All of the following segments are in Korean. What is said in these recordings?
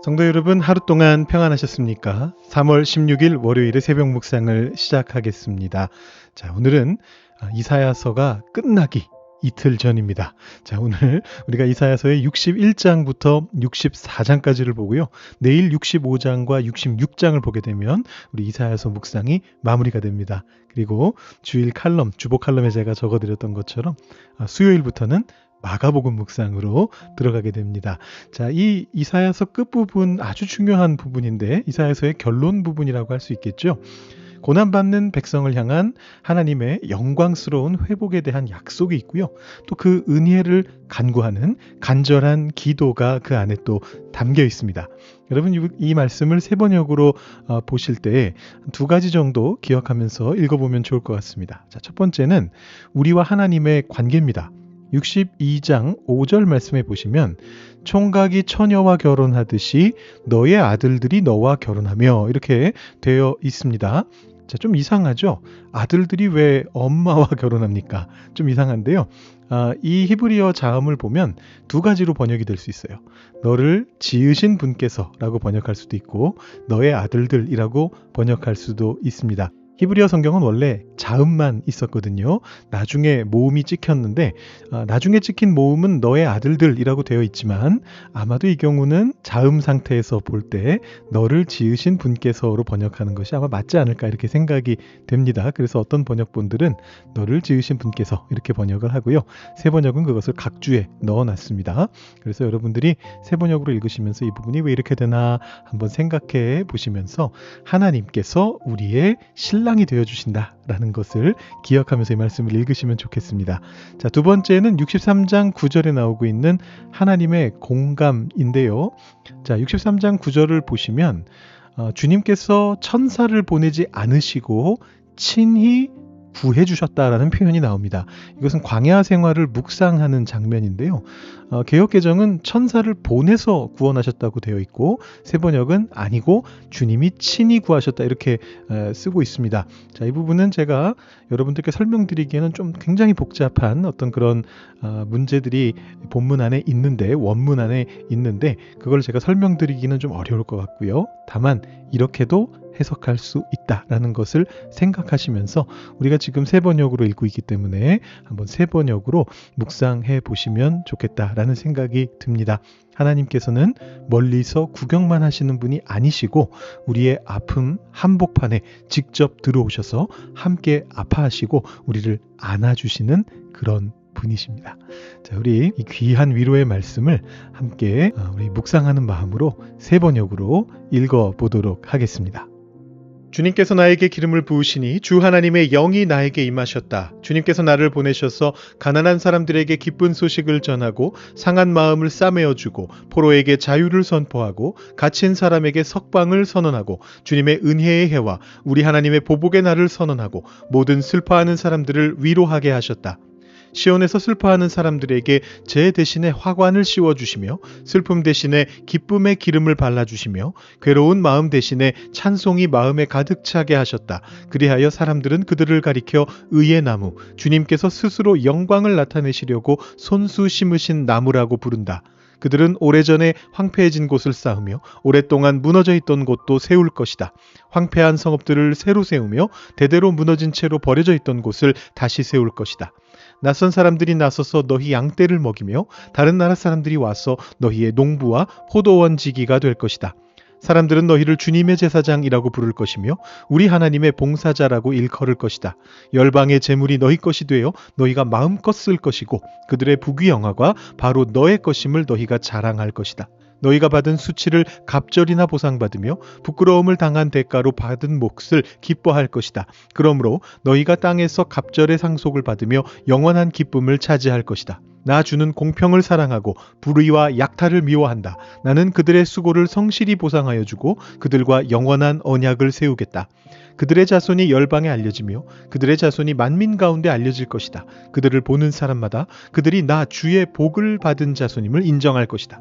성도 여러분, 하루 동안 평안하셨습니까? 3월 16일 월요일의 새벽 묵상을 시작하겠습니다. 자, 오늘은 이사야서가 끝나기 이틀 전입니다. 자, 오늘 우리가 이사야서의 61장부터 64장까지를 보고요. 내일 65장과 66장을 보게 되면 우리 이사야서 묵상이 마무리가 됩니다. 그리고 주일 칼럼, 주보 칼럼에 제가 적어드렸던 것처럼 수요일부터는 마가복음 묵상으로 들어가게 됩니다. 자, 이 이사야서 끝부분 아주 중요한 부분인데 이사야서의 결론 부분이라고 할 수 있겠죠. 고난받는 백성을 향한 하나님의 영광스러운 회복에 대한 약속이 있고요. 또 그 은혜를 간구하는 간절한 기도가 그 안에 또 담겨 있습니다. 여러분 이 말씀을 세번역으로 보실 때 두 가지 정도 기억하면서 읽어보면 좋을 것 같습니다. 자, 첫 번째는 우리와 하나님의 관계입니다. 62장 5절 말씀에 보시면 총각이 처녀와 결혼하듯이 너의 아들들이 너와 결혼하며 이렇게 되어 있습니다. 자, 좀 이상하죠? 아들들이 왜 엄마와 결혼합니까? 좀 이상한데요. 이 히브리어 자음을 보면 두 가지로 번역이 될 수 있어요. 너를 지으신 분께서 라고 번역할 수도 있고 너의 아들들이라고 번역할 수도 있습니다. 히브리어 성경은 원래 자음만 있었거든요. 나중에 모음이 찍혔는데 나중에 찍힌 모음은 너의 아들들이라고 되어 있지만 아마도 이 경우는 자음 상태에서 볼 때 너를 지으신 분께서로 번역하는 것이 아마 맞지 않을까 이렇게 생각이 됩니다. 그래서 어떤 번역본들은 너를 지으신 분께서 이렇게 번역을 하고요. 새 번역은 그것을 각주에 넣어놨습니다. 그래서 여러분들이 새 번역으로 읽으시면서 이 부분이 왜 이렇게 되나 한번 생각해 보시면서 하나님께서 우리의 신랑이 되어주신다라는 것을 기억하면서 이 말씀을 읽으시면 좋겠습니다. 자, 두 번째는 63장 9절에 나오고 있는 하나님의 공감인데요. 자, 63장 9절을 보시면 주님께서 천사를 보내지 않으시고 친히 구해주셨다라는 표현이 나옵니다. 이것은 광야 생활을 묵상하는 장면인데요. 개역개정은 천사를 보내서 구원하셨다고 되어 있고 새번역은 아니고 주님이 친히 구하셨다 이렇게 쓰고 있습니다. 자, 이 부분은 제가 여러분들께 설명드리기에는 좀 굉장히 복잡한 어떤 그런 문제들이 본문 안에 있는데 원문 안에 있는데 그걸 제가 설명드리기는 좀 어려울 것 같고요. 다만 이렇게도 해석할 수 있다라는 것을 생각하시면서 우리가 지금 새 번역으로 읽고 있기 때문에 한번 새 번역으로 묵상해 보시면 좋겠다라는 생각이 듭니다. 하나님께서는 멀리서 구경만 하시는 분이 아니시고 우리의 아픔 한복판에 직접 들어오셔서 함께 아파하시고 우리를 안아주시는 그런 분이십니다. 자, 우리 이 귀한 위로의 말씀을 함께 우리 묵상하는 마음으로 새 번역으로 읽어보도록 하겠습니다. 주님께서 나에게 기름을 부으시니 주 하나님의 영이 나에게 임하셨다. 주님께서 나를 보내셔서 가난한 사람들에게 기쁜 소식을 전하고 상한 마음을 싸매어주고 포로에게 자유를 선포하고 갇힌 사람에게 석방을 선언하고 주님의 은혜의 해와 우리 하나님의 보복의 날을 선언하고 모든 슬퍼하는 사람들을 위로하게 하셨다. 시온에서 슬퍼하는 사람들에게 제 대신에 화관을 씌워주시며 슬픔 대신에 기쁨의 기름을 발라주시며 괴로운 마음 대신에 찬송이 마음에 가득 차게 하셨다. 그리하여 사람들은 그들을 가리켜 의의 나무, 주님께서 스스로 영광을 나타내시려고 손수 심으신 나무라고 부른다. 그들은 오래전에 황폐해진 곳을 쌓으며 오랫동안 무너져 있던 곳도 세울 것이다. 황폐한 성읍들을 새로 세우며 대대로 무너진 채로 버려져 있던 곳을 다시 세울 것이다. 낯선 사람들이 나서서 너희 양떼를 먹이며 다른 나라 사람들이 와서 너희의 농부와 포도원 지기가 될 것이다. 사람들은 너희를 주님의 제사장이라고 부를 것이며 우리 하나님의 봉사자라고 일컬을 것이다. 열방의 재물이 너희 것이 되어 너희가 마음껏 쓸 것이고 그들의 부귀영화가 바로 너의 것임을 너희가 자랑할 것이다. 너희가 받은 수치를 갑절이나 보상받으며 부끄러움을 당한 대가로 받은 몫을 기뻐할 것이다. 그러므로 너희가 땅에서 갑절의 상속을 받으며 영원한 기쁨을 차지할 것이다. 나 주는 공평을 사랑하고 불의와 약탈을 미워한다. 나는 그들의 수고를 성실히 보상하여 주고 그들과 영원한 언약을 세우겠다. 그들의 자손이 열방에 알려지며 그들의 자손이 만민 가운데 알려질 것이다. 그들을 보는 사람마다 그들이 나 주의 복을 받은 자손임을 인정할 것이다.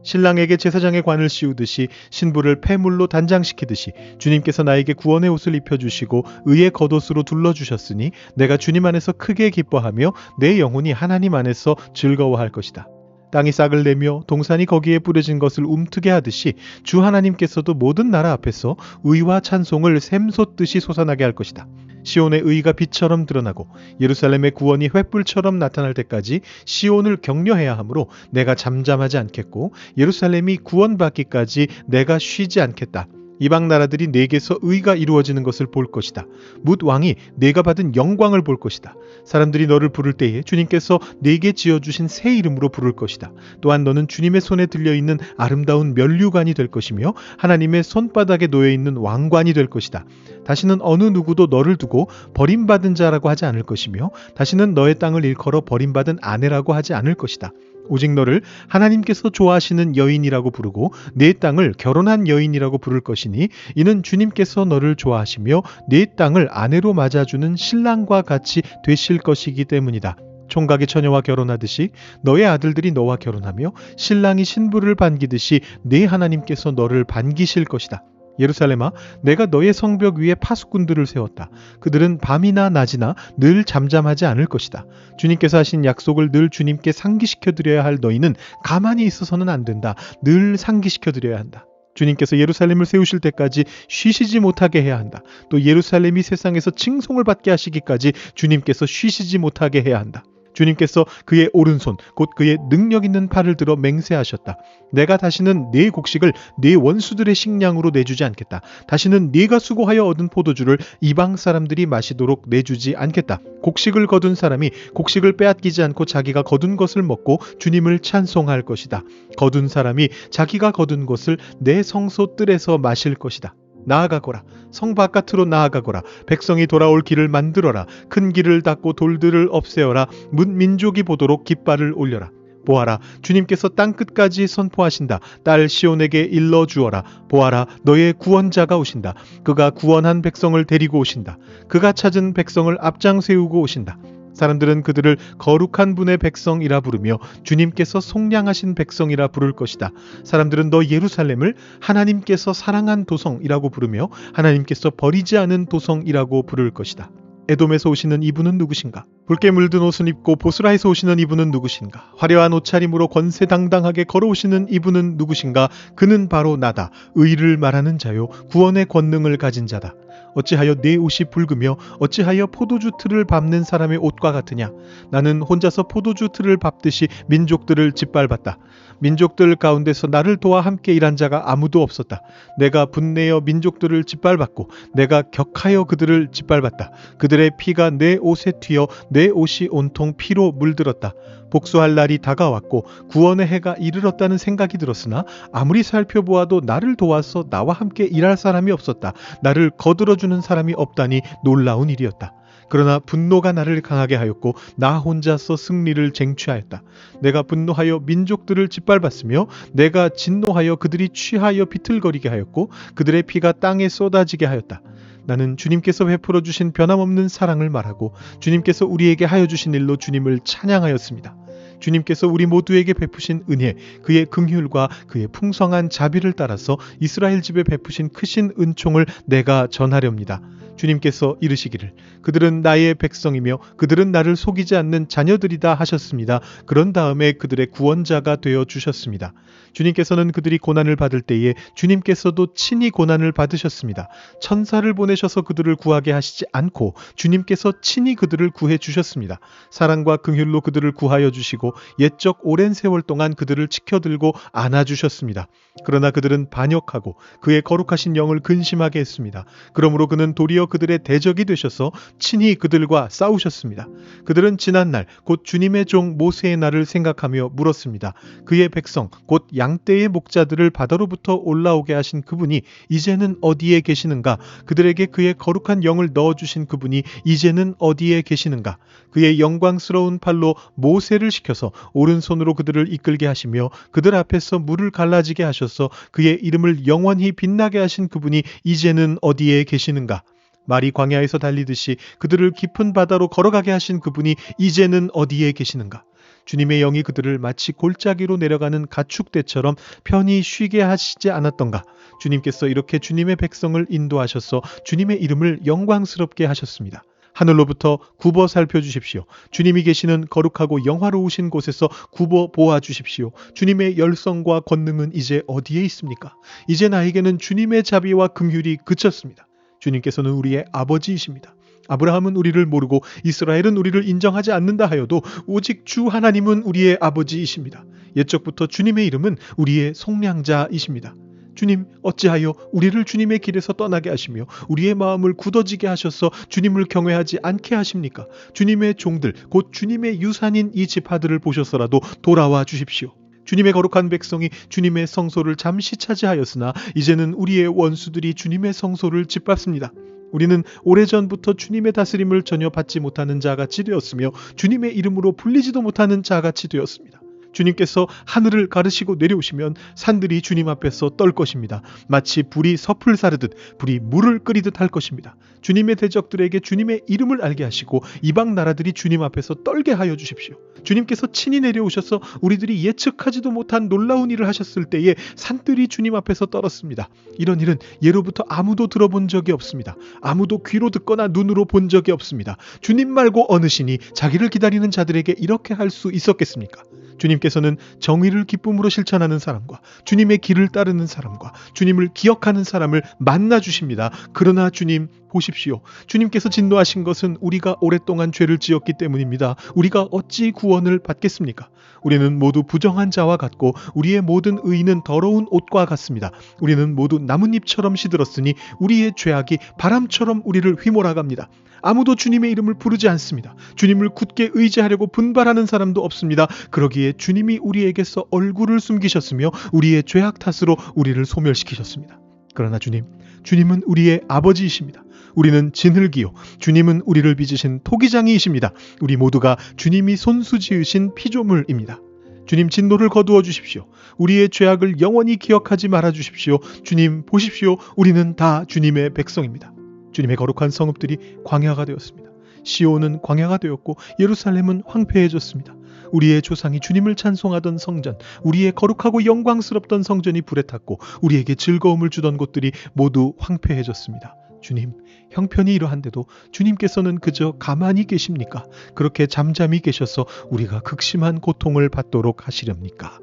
신랑에게 제사장의 관을 씌우듯이 신부를 폐물로 단장시키듯이 주님께서 나에게 구원의 옷을 입혀주시고 의의 겉옷으로 둘러주셨으니 내가 주님 안에서 크게 기뻐하며 내 영혼이 하나님 안에서 즐거워할 것이다. 땅이 싹을 내며 동산이 거기에 뿌려진 것을 움트게 하듯이 주 하나님께서도 모든 나라 앞에서 의와 찬송을 샘솟듯이 솟아나게 할 것이다. 시온의 의가 빛처럼 드러나고 예루살렘의 구원이 횃불처럼 나타날 때까지 시온을 격려해야 하므로 내가 잠잠하지 않겠고 예루살렘이 구원받기까지 내가 쉬지 않겠다. 이방 나라들이 내게서 의가 이루어지는 것을 볼 것이다. 뭇 왕이 내가 받은 영광을 볼 것이다. 사람들이 너를 부를 때에 주님께서 내게 지어주신 새 이름으로 부를 것이다. 또한 너는 주님의 손에 들려있는 아름다운 면류관이 될 것이며 하나님의 손바닥에 놓여있는 왕관이 될 것이다. 다시는 어느 누구도 너를 두고 버림받은 자라고 하지 않을 것이며 다시는 너의 땅을 일컬어 버림받은 아내라고 하지 않을 것이다. 오직 너를 하나님께서 좋아하시는 여인이라고 부르고 내 땅을 결혼한 여인이라고 부를 것이니 이는 주님께서 너를 좋아하시며 내 땅을 아내로 맞아주는 신랑과 같이 되실 것이기 때문이다. 총각이 처녀와 결혼하듯이 너의 아들들이 너와 결혼하며 신랑이 신부를 반기듯이 내 하나님께서 너를 반기실 것이다. 예루살렘아, 내가 너의 성벽 위에 파수꾼들을 세웠다. 그들은 밤이나 낮이나 늘 잠잠하지 않을 것이다. 주님께서 하신 약속을 늘 주님께 상기시켜드려야 할 너희는 가만히 있어서는 안 된다. 늘 상기시켜드려야 한다. 주님께서 예루살렘을 세우실 때까지 쉬시지 못하게 해야 한다. 또 예루살렘이 세상에서 칭송을 받게 하시기까지 주님께서 쉬시지 못하게 해야 한다. 주님께서 그의 오른손 곧 그의 능력 있는 팔을 들어 맹세하셨다. 내가 다시는 네 곡식을 네 원수들의 식량으로 내주지 않겠다. 다시는 네가 수고하여 얻은 포도주를 이방 사람들이 마시도록 내주지 않겠다. 곡식을 거둔 사람이 곡식을 빼앗기지 않고 자기가 거둔 것을 먹고 주님을 찬송할 것이다. 거둔 사람이 자기가 거둔 것을 내 성소 뜰에서 마실 것이다. 나아가거라. 성 바깥으로 나아가거라. 백성이 돌아올 길을 만들어라. 큰 길을 닦고 돌들을 없애어라. 문 민족이 보도록 깃발을 올려라. 보아라, 주님께서 땅끝까지 선포하신다. 딸 시온에게 일러주어라. 보아라, 너의 구원자가 오신다. 그가 구원한 백성을 데리고 오신다. 그가 찾은 백성을 앞장 세우고 오신다. 사람들은 그들을 거룩한 분의 백성이라 부르며 주님께서 속량하신 백성이라 부를 것이다. 사람들은 너 예루살렘을 하나님께서 사랑한 도성이라고 부르며 하나님께서 버리지 않은 도성이라고 부를 것이다. 에돔에서 오시는 이분은 누구신가? 붉게 물든 옷을 입고 보스라에서 오시는 이분은 누구신가? 화려한 옷차림으로 권세당당하게 걸어오시는 이분은 누구신가? 그는 바로 나다. 의를 말하는 자요 구원의 권능을 가진 자다. 어찌하여 내 옷이 붉으며 어찌하여 포도주 틀을 밟는 사람의 옷과 같으냐? 나는 혼자서 포도주 틀을 밟듯이 민족들을 짓밟았다. 민족들 가운데서 나를 도와 함께 일한 자가 아무도 없었다. 내가 분내어 민족들을 짓밟았고 내가 격하여 그들을 짓밟았다. 그들의 피가 내 옷에 튀어 내 옷이 온통 피로 물들었다. 복수할 날이 다가왔고 구원의 해가 이르렀다는 생각이 들었으나 아무리 살펴보아도 나를 도와서 나와 함께 일할 사람이 없었다. 나를 거들어주는 사람이 없다니 놀라운 일이었다. 그러나 분노가 나를 강하게 하였고 나 혼자서 승리를 쟁취하였다. 내가 분노하여 민족들을 짓밟았으며 내가 진노하여 그들이 취하여 비틀거리게 하였고 그들의 피가 땅에 쏟아지게 하였다. 나는 주님께서 베풀어 주신 변함없는 사랑을 말하고 주님께서 우리에게 하여 주신 일로 주님을 찬양하였습니다. 주님께서 우리 모두에게 베푸신 은혜, 그의 긍휼과 그의 풍성한 자비를 따라서 이스라엘 집에 베푸신 크신 은총을 내가 전하렵니다. 주님께서 이르시기를 그들은 나의 백성이며 그들은 나를 속이지 않는 자녀들이다 하셨습니다. 그런 다음에 그들의 구원자가 되어 주셨습니다. 주님께서는 그들이 고난을 받을 때에 주님께서도 친히 고난을 받으셨습니다. 천사를 보내셔서 그들을 구하게 하시지 않고 주님께서 친히 그들을 구해 주셨습니다. 사랑과 긍휼로 그들을 구하여 주시고 옛적 오랜 세월 동안 그들을 지켜들고 안아주셨습니다. 그러나 그들은 반역하고 그의 거룩하신 영을 근심하게 했습니다. 그러므로 그는 도리어 그들의 대적이 되셔서 친히 그들과 싸우셨습니다. 그들은 지난날 곧 주님의 종 모세의 날을 생각하며 물었습니다. 그의 백성 곧 양떼의 목자들을 바다로부터 올라오게 하신 그분이 이제는 어디에 계시는가? 그들에게 그의 거룩한 영을 넣어주신 그분이 이제는 어디에 계시는가? 그의 영광스러운 팔로 모세를 시켜서 오른손으로 그들을 이끌게 하시며 그들 앞에서 물을 갈라지게 하셔서 그의 이름을 영원히 빛나게 하신 그분이 이제는 어디에 계시는가? 말이 광야에서 달리듯이 그들을 깊은 바다로 걸어가게 하신 그분이 이제는 어디에 계시는가? 주님의 영이 그들을 마치 골짜기로 내려가는 가축대처럼 편히 쉬게 하시지 않았던가? 주님께서 이렇게 주님의 백성을 인도하셔서 주님의 이름을 영광스럽게 하셨습니다. 하늘로부터 굽어 살펴주십시오. 주님이 계시는 거룩하고 영화로우신 곳에서 굽어 보아주십시오. 주님의 열성과 권능은 이제 어디에 있습니까? 이제 나에게는 주님의 자비와 긍휼이 그쳤습니다. 주님께서는 우리의 아버지이십니다. 아브라함은 우리를 모르고 이스라엘은 우리를 인정하지 않는다 하여도 오직 주 하나님은 우리의 아버지이십니다. 옛적부터 주님의 이름은 우리의 속량자이십니다. 주님, 어찌하여 우리를 주님의 길에서 떠나게 하시며 우리의 마음을 굳어지게 하셔서 주님을 경외하지 않게 하십니까? 주님의 종들, 곧 주님의 유산인 이 지파들을 보셔서라도 돌아와 주십시오. 주님의 거룩한 백성이 주님의 성소를 잠시 차지하였으나 이제는 우리의 원수들이 주님의 성소를 짓밟습니다. 우리는 오래전부터 주님의 다스림을 전혀 받지 못하는 자같이 되었으며 주님의 이름으로 불리지도 못하는 자같이 되었습니다. 주님께서 하늘을 가르시고 내려오시면 산들이 주님 앞에서 떨 것입니다. 마치 불이 섭을 사르듯 불이 물을 끓이듯 할 것입니다. 주님의 대적들에게 주님의 이름을 알게 하시고 이방 나라들이 주님 앞에서 떨게 하여 주십시오. 주님께서 친히 내려오셔서 우리들이 예측하지도 못한 놀라운 일을 하셨을 때에 산들이 주님 앞에서 떨었습니다. 이런 일은 예로부터 아무도 들어본 적이 없습니다. 아무도 귀로 듣거나 눈으로 본 적이 없습니다. 주님 말고 어느 신이 자기를 기다리는 자들에게 이렇게 할 수 있었겠습니까? 주님께서는 정의를 기쁨으로 실천하는 사람과 주님의 길을 따르는 사람과 주님을 기억하는 사람을 만나 주십니다. 그러나 주님 보십시오. 주님께서 진노하신 것은 우리가 오랫동안 죄를 지었기 때문입니다. 우리가 어찌 구원을 받겠습니까? 우리는 모두 부정한 자와 같고 우리의 모든 의는 더러운 옷과 같습니다. 우리는 모두 나뭇잎처럼 시들었으니 우리의 죄악이 바람처럼 우리를 휘몰아갑니다. 아무도 주님의 이름을 부르지 않습니다. 주님을 굳게 의지하려고 분발하는 사람도 없습니다. 그러기에 주님이 우리에게서 얼굴을 숨기셨으며 우리의 죄악 탓으로 우리를 소멸시키셨습니다. 그러나 주님은 우리의 아버지이십니다. 우리는 진흙이요 주님은 우리를 빚으신 토기장이이십니다. 우리 모두가 주님이 손수 지으신 피조물입니다. 주님 진노를 거두어 주십시오. 우리의 죄악을 영원히 기억하지 말아 주십시오. 주님 보십시오. 우리는 다 주님의 백성입니다. 주님의 거룩한 성읍들이 광야가 되었습니다. 시온은 광야가 되었고 예루살렘은 황폐해졌습니다. 우리의 조상이 주님을 찬송하던 성전, 우리의 거룩하고 영광스럽던 성전이 불에 탔고 우리에게 즐거움을 주던 곳들이 모두 황폐해졌습니다. 주님, 형편이 이러한데도 주님께서는 그저 가만히 계십니까? 그렇게 잠잠히 계셔서 우리가 극심한 고통을 받도록 하시렵니까?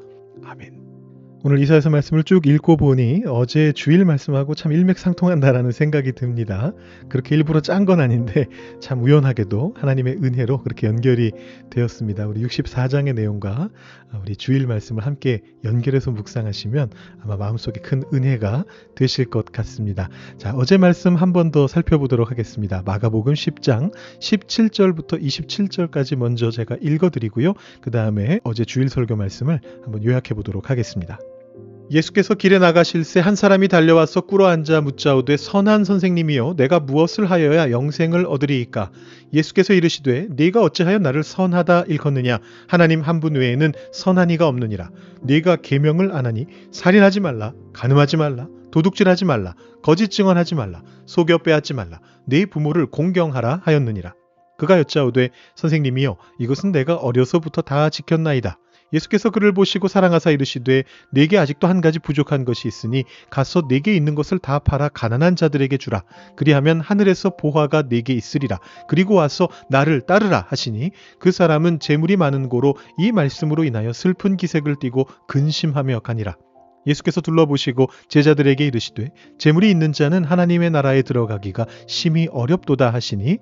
아멘. 오늘 이사야서 말씀을 쭉 읽고 보니 어제 주일 말씀하고 참 일맥상통한다라는 생각이 듭니다. 그렇게 일부러 짠 건 아닌데 참 우연하게도 하나님의 은혜로 그렇게 연결이 되었습니다. 우리 64장의 내용과 우리 주일 말씀을 함께 연결해서 묵상하시면 아마 마음속에 큰 은혜가 되실 것 같습니다. 자, 어제 말씀 한 번 더 살펴보도록 하겠습니다. 마가복음 10장 17절부터 27절까지 먼저 제가 읽어드리고요. 그 다음에 어제 주일 설교 말씀을 한번 요약해 보도록 하겠습니다. 예수께서 길에 나가실새 한 사람이 달려와서 꿇어앉아 묻자오되 선한 선생님이여 내가 무엇을 하여야 영생을 얻으리이까? 예수께서 이르시되 네가 어찌하여 나를 선하다 일컫느냐? 하나님 한 분 외에는 선한 이가 없느니라. 네가 계명을 안 하니 살인하지 말라, 간음하지 말라, 도둑질하지 말라, 거짓 증언하지 말라, 속여 빼앗지 말라, 네 부모를 공경하라 하였느니라. 그가 여짜오되 선생님이여 이것은 내가 어려서부터 다 지켰나이다. 예수께서 그를 보시고 사랑하사 이르시되 네게 아직도 한 가지 부족한 것이 있으니 가서 네게 있는 것을 다 팔아 가난한 자들에게 주라. 그리하면 하늘에서 보화가 네게 있으리라. 그리고 와서 나를 따르라 하시니 그 사람은 재물이 많은 고로 이 말씀으로 인하여 슬픈 기색을 띠고 근심하며 가니라. 예수께서 둘러보시고 제자들에게 이르시되 재물이 있는 자는 하나님의 나라에 들어가기가 심히 어렵도다 하시니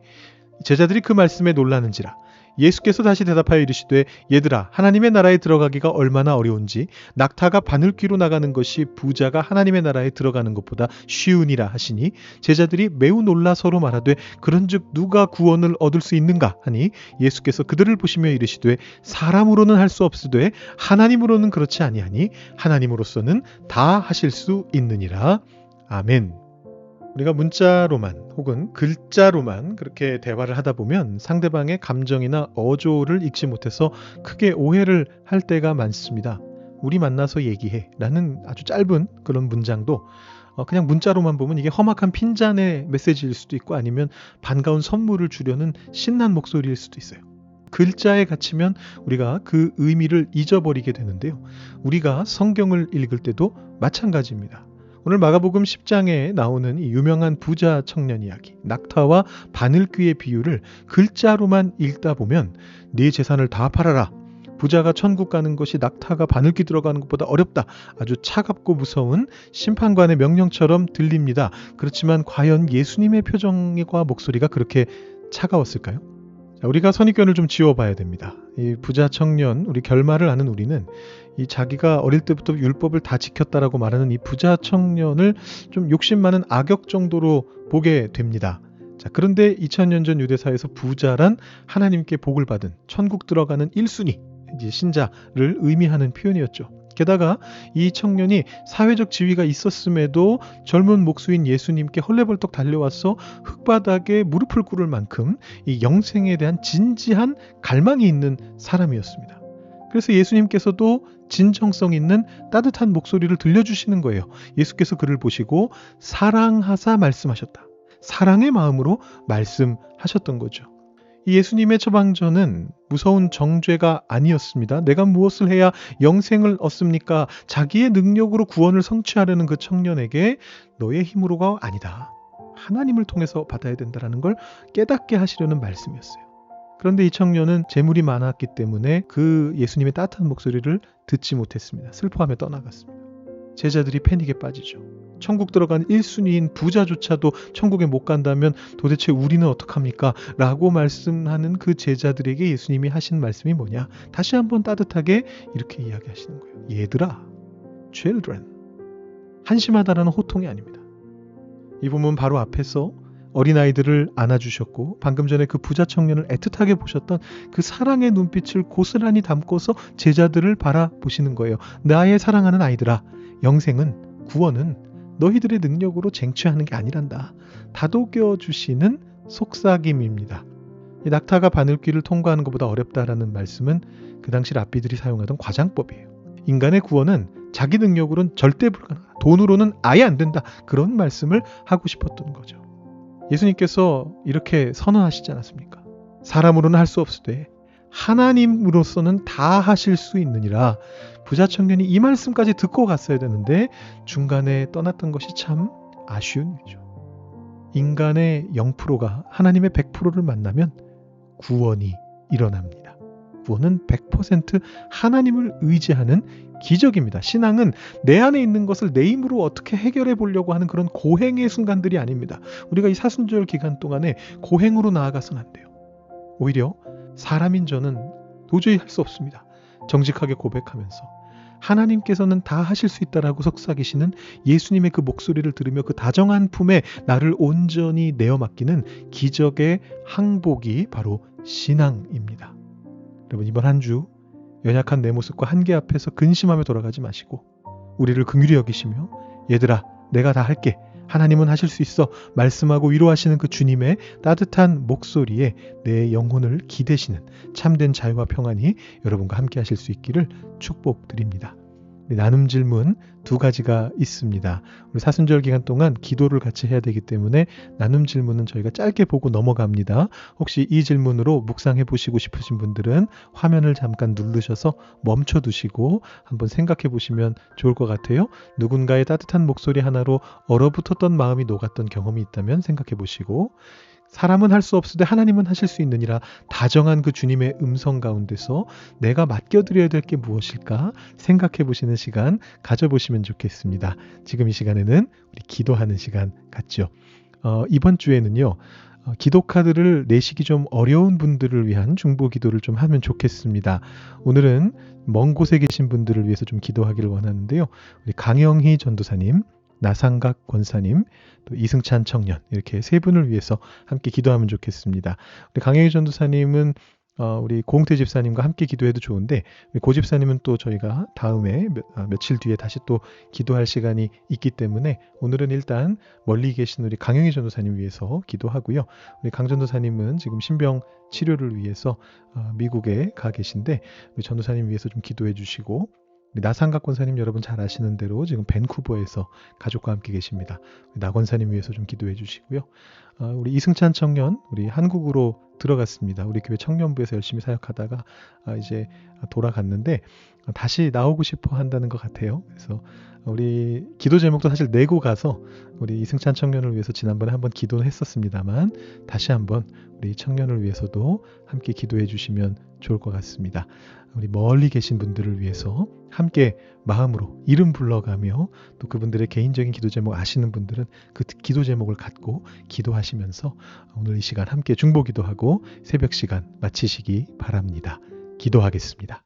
제자들이 그 말씀에 놀라는지라. 예수께서 다시 대답하여 이르시되 얘들아 하나님의 나라에 들어가기가 얼마나 어려운지 낙타가 바늘귀로 나가는 것이 부자가 하나님의 나라에 들어가는 것보다 쉬우니라 하시니 제자들이 매우 놀라 서로 말하되 그런즉 누가 구원을 얻을 수 있는가 하니 예수께서 그들을 보시며 이르시되 사람으로는 할 수 없으되 하나님으로는 그렇지 아니하니 하나님으로서는 다 하실 수 있느니라. 아멘. 우리가 문자로만 혹은 글자로만 그렇게 대화를 하다 보면 상대방의 감정이나 어조를 읽지 못해서 크게 오해를 할 때가 많습니다. 우리 만나서 얘기해 라는 아주 짧은 그런 문장도 그냥 문자로만 보면 이게 험악한 핀잔의 메시지일 수도 있고 아니면 반가운 선물을 주려는 신난 목소리일 수도 있어요. 글자에 갇히면 우리가 그 의미를 잊어버리게 되는데요. 우리가 성경을 읽을 때도 마찬가지입니다. 오늘 마가복음 10장에 나오는 이 유명한 부자 청년 이야기, 낙타와 바늘귀의 비유를 글자로만 읽다 보면 네 재산을 다 팔아라. 부자가 천국 가는 것이 낙타가 바늘귀 들어가는 것보다 어렵다. 아주 차갑고 무서운 심판관의 명령처럼 들립니다. 그렇지만 과연 예수님의 표정과 목소리가 그렇게 차가웠을까요? 자, 우리가 선입견을 좀 지워봐야 됩니다. 이 부자 청년, 우리 결말을 아는 우리는 이 자기가 어릴 때부터 율법을 다 지켰다라고 말하는 이 부자 청년을 좀 욕심 많은 악역 정도로 보게 됩니다. 자, 그런데 2000년 전 유대사에서 부자란 하나님께 복을 받은 천국 들어가는 1순위 이제 신자를 의미하는 표현이었죠. 게다가 이 청년이 사회적 지위가 있었음에도 젊은 목수인 예수님께 헐레벌떡 달려와서 흙바닥에 무릎을 꿇을 만큼 이 영생에 대한 진지한 갈망이 있는 사람이었습니다. 그래서 예수님께서도 진정성 있는 따뜻한 목소리를 들려주시는 거예요. 예수께서 그를 보시고 사랑하사 말씀하셨다. 사랑의 마음으로 말씀하셨던 거죠. 이 예수님의 처방전은 무서운 정죄가 아니었습니다. 내가 무엇을 해야 영생을 얻습니까? 자기의 능력으로 구원을 성취하려는 그 청년에게 너의 힘으로가 아니다. 하나님을 통해서 받아야 된다는 걸 깨닫게 하시려는 말씀이었어요. 그런데 이 청년은 재물이 많았기 때문에 그 예수님의 따뜻한 목소리를 듣지 못했습니다. 슬퍼하며 떠나갔습니다. 제자들이 패닉에 빠지죠. 천국 들어간 1순위인 부자조차도 천국에 못 간다면 도대체 우리는 어떡합니까? 라고 말씀하는 그 제자들에게 예수님이 하신 말씀이 뭐냐? 다시 한번 따뜻하게 이렇게 이야기하시는 거예요. 얘들아, children. 한심하다라는 호통이 아닙니다. 이 부분 바로 앞에서 어린아이들을 안아주셨고 방금 전에 그 부자 청년을 애틋하게 보셨던 그 사랑의 눈빛을 고스란히 담고서 제자들을 바라보시는 거예요. 나의 사랑하는 아이들아, 영생은, 구원은 너희들의 능력으로 쟁취하는 게 아니란다. 다독여 주시는 속삭임입니다. 이 낙타가 바늘귀를 통과하는 것보다 어렵다라는 말씀은 그 당시 랍비들이 사용하던 과장법이에요. 인간의 구원은 자기 능력으로는 절대 불가능하다. 돈으로는 아예 안 된다. 그런 말씀을 하고 싶었던 거죠. 예수님께서 이렇게 선언하시지 않았습니까? 사람으로는 할 수 없으되 하나님으로서는 다 하실 수 있느니라. 부자 청년이 이 말씀까지 듣고 갔어야 되는데 중간에 떠났던 것이 참 아쉬운 일이죠. 인간의 0%가 하나님의 100%를 만나면 구원이 일어납니다. 구원은 100% 하나님을 의지하는 기적입니다. 신앙은 내 안에 있는 것을 내 힘으로 어떻게 해결해 보려고 하는 그런 고행의 순간들이 아닙니다. 우리가 이 사순절 기간 동안에 고행으로 나아가서는 안 돼요. 오히려 사람인 저는 도저히 할 수 없습니다. 정직하게 고백하면서 하나님께서는 다 하실 수 있다라고 속삭이시는 예수님의 그 목소리를 들으며 그 다정한 품에 나를 온전히 내어 맡기는 기적의 항복이 바로 신앙입니다. 여러분, 이번 한 주 연약한 내 모습과 한계 앞에서 근심하며 돌아가지 마시고 우리를 긍휼히 여기시며 얘들아, 내가 다 할게. 하나님은 하실 수 있어. 말씀하고 위로하시는 그 주님의 따뜻한 목소리에 내 영혼을 기대시는 참된 자유와 평안이 여러분과 함께 하실 수 있기를 축복드립니다. 나눔 질문 2가지가 있습니다. 우리 사순절 기간 동안 기도를 같이 해야 되기 때문에 나눔 질문은 저희가 짧게 보고 넘어갑니다. 혹시 이 질문으로 묵상해 보시고 싶으신 분들은 화면을 잠깐 누르셔서 멈춰 두시고 한번 생각해 보시면 좋을 것 같아요. 누군가의 따뜻한 목소리 하나로 얼어붙었던 마음이 녹았던 경험이 있다면 생각해 보시고, 사람은 할 수 없으되 하나님은 하실 수 있느니라 다정한 그 주님의 음성 가운데서 내가 맡겨드려야 될 게 무엇일까 생각해 보시는 시간 가져보시면 좋겠습니다. 지금 이 시간에는 우리 기도하는 시간 같죠. 이번 주에는요. 기도 카드를 내시기 좀 어려운 분들을 위한 중보 기도를 좀 하면 좋겠습니다. 오늘은 먼 곳에 계신 분들을 위해서 좀 기도하기를 원하는데요. 우리 강영희 전도사님, 나상각 권사님, 또 이승찬 청년, 이렇게 3분을 위해서 함께 기도하면 좋겠습니다. 우리 강영희 전도사님은 우리 고흥태 집사님과 함께 기도해도 좋은데, 우리 고 집사님은 또 저희가 다음에 며칠 뒤에 다시 또 기도할 시간이 있기 때문에 오늘은 일단 멀리 계신 우리 강영희 전도사님 위해서 기도하고요. 우리 강 전도사님은 지금 신병 치료를 위해서 미국에 가 계신데 우리 전도사님 위해서 좀 기도해 주시고, 나상각 권사님 여러분 잘 아시는 대로 지금 밴쿠버에서 가족과 함께 계십니다. 나 권사님 위해서 좀 기도해 주시고요. 우리 이승찬 청년, 우리 한국으로 들어갔습니다. 우리 교회 청년부에서 열심히 사역하다가 이제 돌아갔는데 다시 나오고 싶어 한다는 것 같아요. 그래서 우리 기도 제목도 사실 내고 가서 우리 이승찬 청년을 위해서 지난번에 한번 기도는 했었습니다만 다시 한번 우리 청년을 위해서도 함께 기도해 주시면 좋을 것 같습니다. 우리 멀리 계신 분들을 위해서 함께 마음으로 이름 불러가며 또 그분들의 개인적인 기도 제목 아시는 분들은 그 기도 제목을 갖고 기도하시면서 오늘 이 시간 함께 중보 기도하고 새벽 시간 마치시기 바랍니다. 기도하겠습니다.